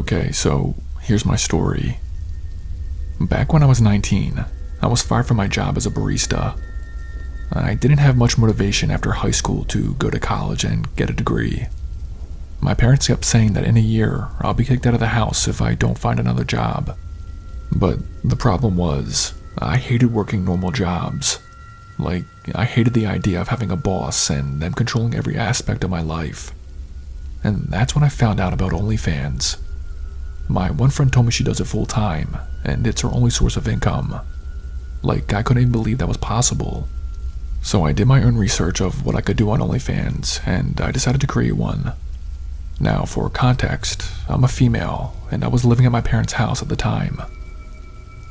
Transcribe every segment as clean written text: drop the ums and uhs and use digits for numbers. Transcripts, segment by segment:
Okay, so here's my story. Back when I was 19, I was fired from my job as a barista. I didn't have much motivation after high school to go to college and get a degree. My parents kept saying that in a year, I'll be kicked out of the house if I don't find another job. But the problem was, I hated working normal jobs. Like, I hated the idea of having a boss and them controlling every aspect of my life. And that's when I found out about OnlyFans. My one friend told me she does it full time, and it's her only source of income. Like, I couldn't even believe that was possible. So I did my own research of what I could do on OnlyFans, and I decided to create one. Now, for context, I'm a female, and I was living at my parents' house at the time.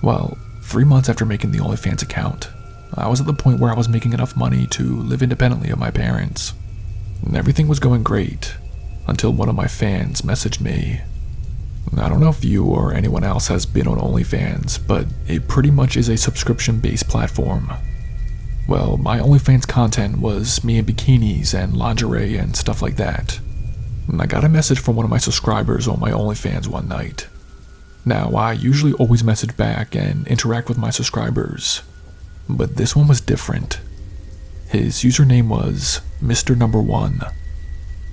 Well, 3 months after making the OnlyFans account, I was at the point where I was making enough money to live independently of my parents. And everything was going great, until one of my fans messaged me. I don't know if you or anyone else has been on OnlyFans, but it pretty much is a subscription-based platform. Well, my OnlyFans content was me in bikinis and lingerie and stuff like that. And I got a message from one of my subscribers on my OnlyFans one night. Now, I usually always message back and interact with my subscribers, but this one was different. His username was Mr. Number 1.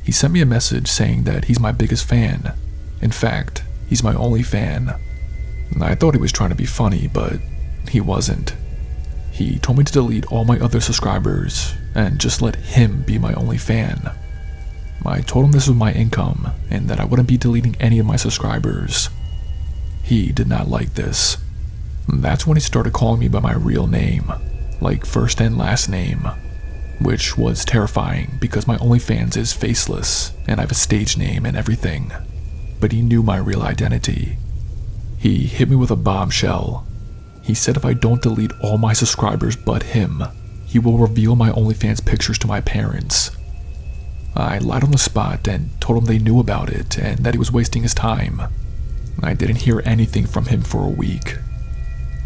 He sent me a message saying that he's my biggest fan. In fact, he's my only fan. I thought he was trying to be funny, but he wasn't. He told me to delete all my other subscribers and just let him be my only fan. I told him this was my income and that I wouldn't be deleting any of my subscribers. He did not like this. That's when he started calling me by my real name, like first and last name, which was terrifying because my OnlyFans is faceless and I have a stage name and everything. But he knew my real identity. He hit me with a bombshell. He said if I don't delete all my subscribers but him, he will reveal my OnlyFans pictures to my parents. I lied on the spot and told him they knew about it and that he was wasting his time. I didn't hear anything from him for a week.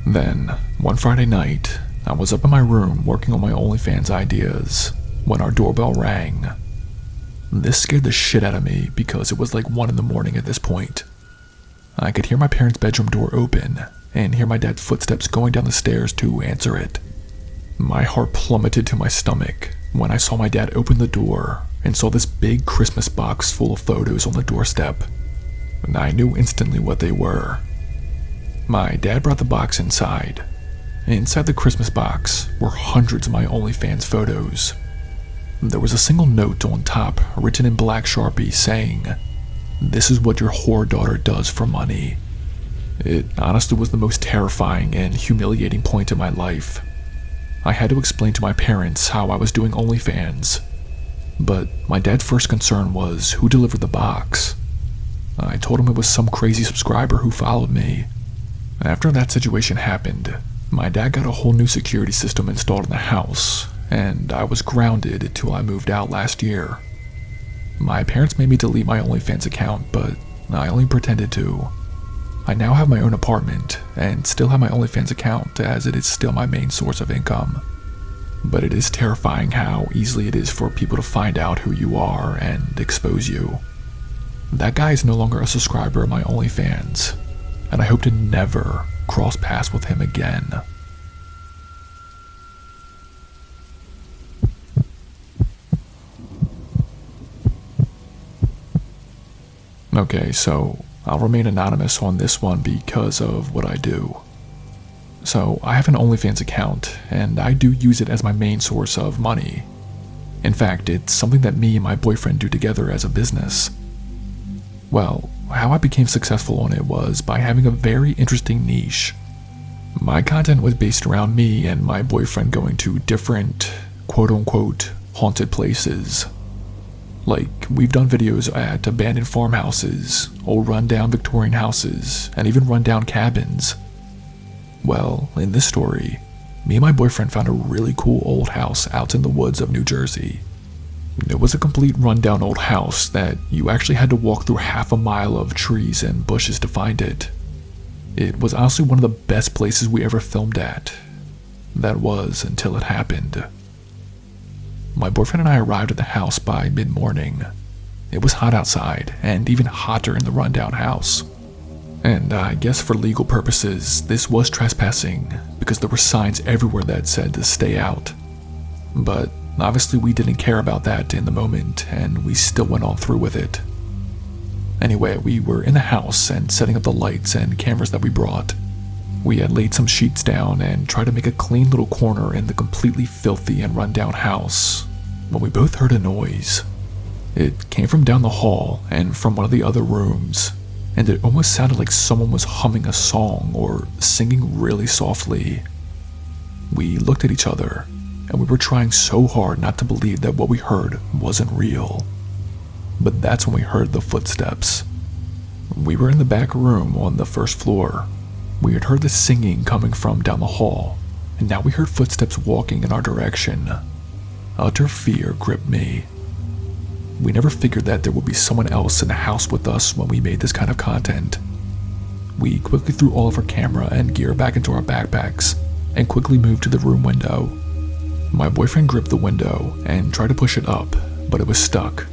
Then, one Friday night, I was up in my room working on my OnlyFans ideas when our doorbell rang. This scared the shit out of me because it was like 1 a.m. at this point. I could hear my parents' bedroom door open and hear my dad's footsteps going down the stairs to answer it. My heart plummeted to my stomach when I saw my dad open the door and saw this big Christmas box full of photos on the doorstep. And I knew instantly what they were. My dad brought the box inside. Inside the Christmas box were hundreds of my OnlyFans photos. There was a single note on top written in black Sharpie saying, "This is what your whore daughter does for money." It honestly was the most terrifying and humiliating point in my life. I had to explain to my parents how I was doing OnlyFans. But my dad's first concern was who delivered the box. I told him it was some crazy subscriber who followed me. After that situation happened, my dad got a whole new security system installed in the house, and I was grounded until I moved out last year. My parents made me delete my OnlyFans account, but I only pretended to. I now have my own apartment, and still have my OnlyFans account as it is still my main source of income. But it is terrifying how easily it is for people to find out who you are and expose you. That guy is no longer a subscriber of my OnlyFans, and I hope to never cross paths with him again. Okay, so I'll remain anonymous on this one because of what I do. So I have an OnlyFans account, and I do use it as my main source of money. In fact, it's something that me and my boyfriend do together as a business. Well, how I became successful on it was by having a very interesting niche. My content was based around me and my boyfriend going to different, quote-unquote, haunted places. Like, we've done videos at abandoned farmhouses, old rundown Victorian houses, and even rundown cabins. Well, in this story, me and my boyfriend found a really cool old house out in the woods of New Jersey. It was a complete rundown old house that you actually had to walk through half a mile of trees and bushes to find it. It was honestly one of the best places we ever filmed at. That was until it happened. My boyfriend and I arrived at the house by mid-morning. It was hot outside, and even hotter in the rundown house. And I guess for legal purposes, this was trespassing, because there were signs everywhere that said to stay out. But obviously we didn't care about that in the moment, and we still went on through with it. Anyway, we were in the house and setting up the lights and cameras that we brought. We had laid some sheets down and tried to make a clean little corner in the completely filthy and rundown house when we both heard a noise. It came from down the hall and from one of the other rooms, and it almost sounded like someone was humming a song or singing really softly. We looked at each other, and we were trying so hard not to believe that what we heard wasn't real. But that's when we heard the footsteps. We were in the back room on the first floor. We had heard the singing coming from down the hall, and now we heard footsteps walking in our direction. Utter fear gripped me. We never figured that there would be someone else in the house with us when we made this kind of content. We quickly threw all of our camera and gear back into our backpacks and quickly moved to the room window. My boyfriend gripped the window and tried to push it up, but it was stuck.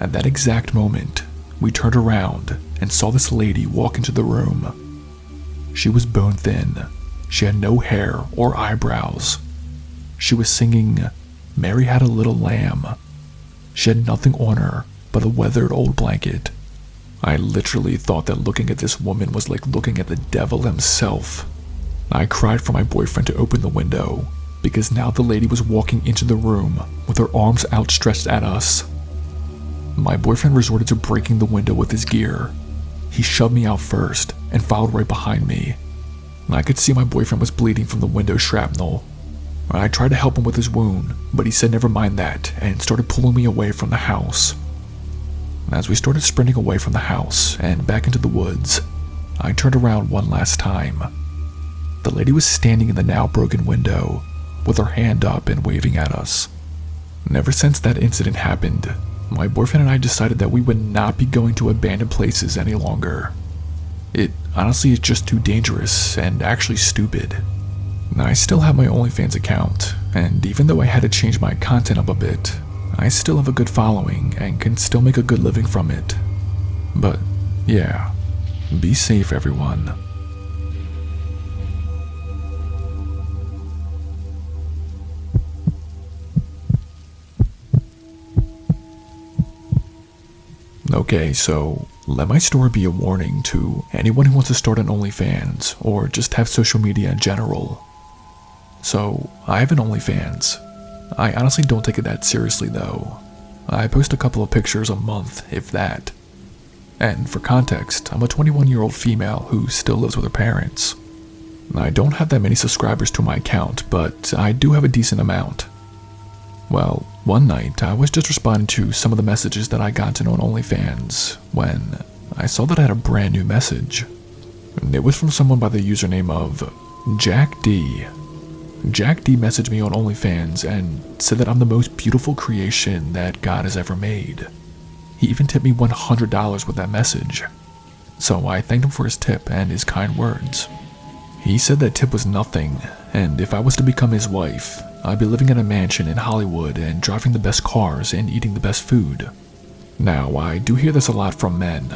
At that exact moment, we turned around and saw this lady walk into the room. She was bone thin. She had no hair or eyebrows. She was singing, "Mary Had a Little Lamb." She had nothing on her but a weathered old blanket. I literally thought that looking at this woman was like looking at the devil himself. I cried for my boyfriend to open the window, because now the lady was walking into the room with her arms outstretched at us. My boyfriend resorted to breaking the window with his gear. He shoved me out first and followed right behind me. I could see my boyfriend was bleeding from the window shrapnel. I tried to help him with his wound, but he said never mind that and started pulling me away from the house. As we started sprinting away from the house and back into the woods, I turned around one last time. The lady was standing in the now broken window with her hand up and waving at us. And ever since that incident happened, my boyfriend and I decided that we would not be going to abandoned places any longer. It honestly is just too dangerous and actually stupid. I still have my OnlyFans account, and even though I had to change my content up a bit, I still have a good following and can still make a good living from it. But yeah, be safe everyone. Okay, so let my story be a warning to anyone who wants to start an OnlyFans or just have social media in general. So, I have an OnlyFans. I honestly don't take it that seriously though. I post a couple of pictures a month, if that. And for context, I'm a 21-year-old female who still lives with her parents. I don't have that many subscribers to my account, but I do have a decent amount. Well, one night I was just responding to some of the messages that I gotten on OnlyFans when I saw that I had a brand new message. It was from someone by the username of Jack D. Jack D messaged me on OnlyFans and said that I'm the most beautiful creation that God has ever made. He even tipped me $100 with that message. So I thanked him for his tip and his kind words. He said that tip was nothing, and if I was to become his wife, I'd be living in a mansion in Hollywood and driving the best cars and eating the best food. Now, I do hear this a lot from men.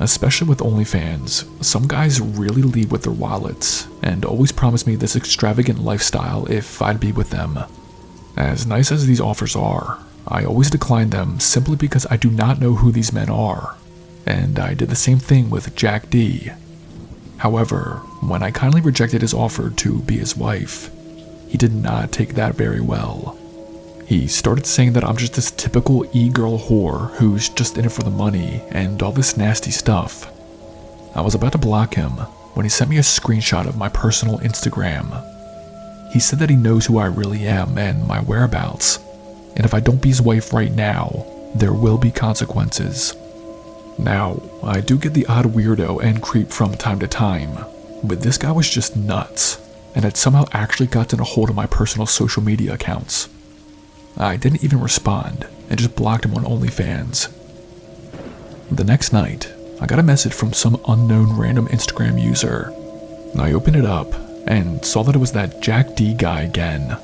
Especially with OnlyFans, some guys really lead with their wallets and always promise me this extravagant lifestyle if I'd be with them. As nice as these offers are, I always decline them simply because I do not know who these men are, and I did the same thing with Jack D. However, when I kindly rejected his offer to be his wife, he did not take that very well. He started saying that I'm just this typical e-girl whore who's just in it for the money and all this nasty stuff. I was about to block him when he sent me a screenshot of my personal Instagram. He said that he knows who I really am and my whereabouts, and if I don't be his wife right now, there will be consequences. Now, I do get the odd weirdo and creep from time to time, but this guy was just nuts and had somehow actually gotten a hold of my personal social media accounts. I didn't even respond and just blocked him on OnlyFans. The next night, I got a message from some unknown random Instagram user. I opened it up and saw that it was that Jack D guy again.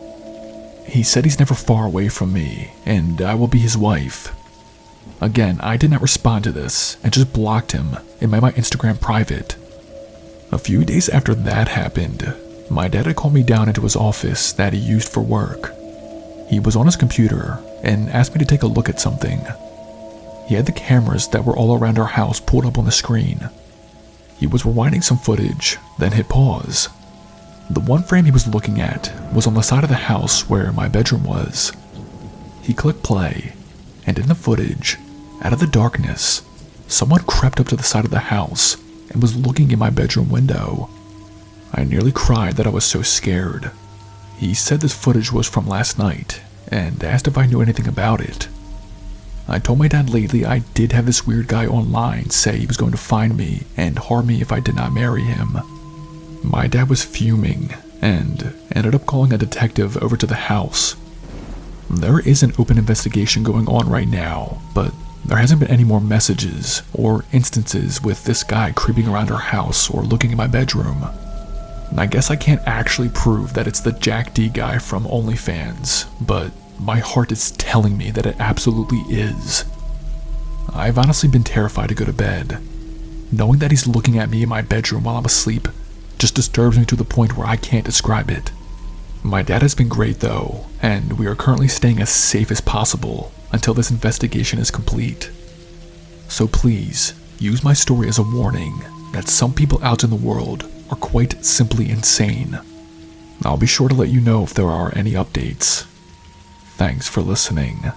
He said he's never far away from me and I will be his wife. Again, I did not respond to this and just blocked him and made my Instagram private. A few days after that happened, my dad had called me down into his office that he used for work. He was on his computer and asked me to take a look at something. He had the cameras that were all around our house pulled up on the screen. He was rewinding some footage, then hit pause. The one frame he was looking at was on the side of the house where my bedroom was. He clicked play, and in the footage, out of the darkness, someone crept up to the side of the house and was looking in my bedroom window. I nearly cried that I was so scared. He said this footage was from last night and asked if I knew anything about it. I told my dad lately I did have this weird guy online say he was going to find me and harm me if I did not marry him. My dad was fuming and ended up calling a detective over to the house. There is an open investigation going on right now, but there hasn't been any more messages or instances with this guy creeping around our house or looking in my bedroom. I guess I can't actually prove that it's the Jack D guy from OnlyFans, but my heart is telling me that it absolutely is. I've honestly been terrified to go to bed. Knowing that he's looking at me in my bedroom while I'm asleep just disturbs me to the point where I can't describe it. My dad has been great though, and we are currently staying as safe as possible until this investigation is complete. So please, use my story as a warning that some people out in the world are quite simply insane. I'll be sure to let you know if there are any updates. Thanks for listening.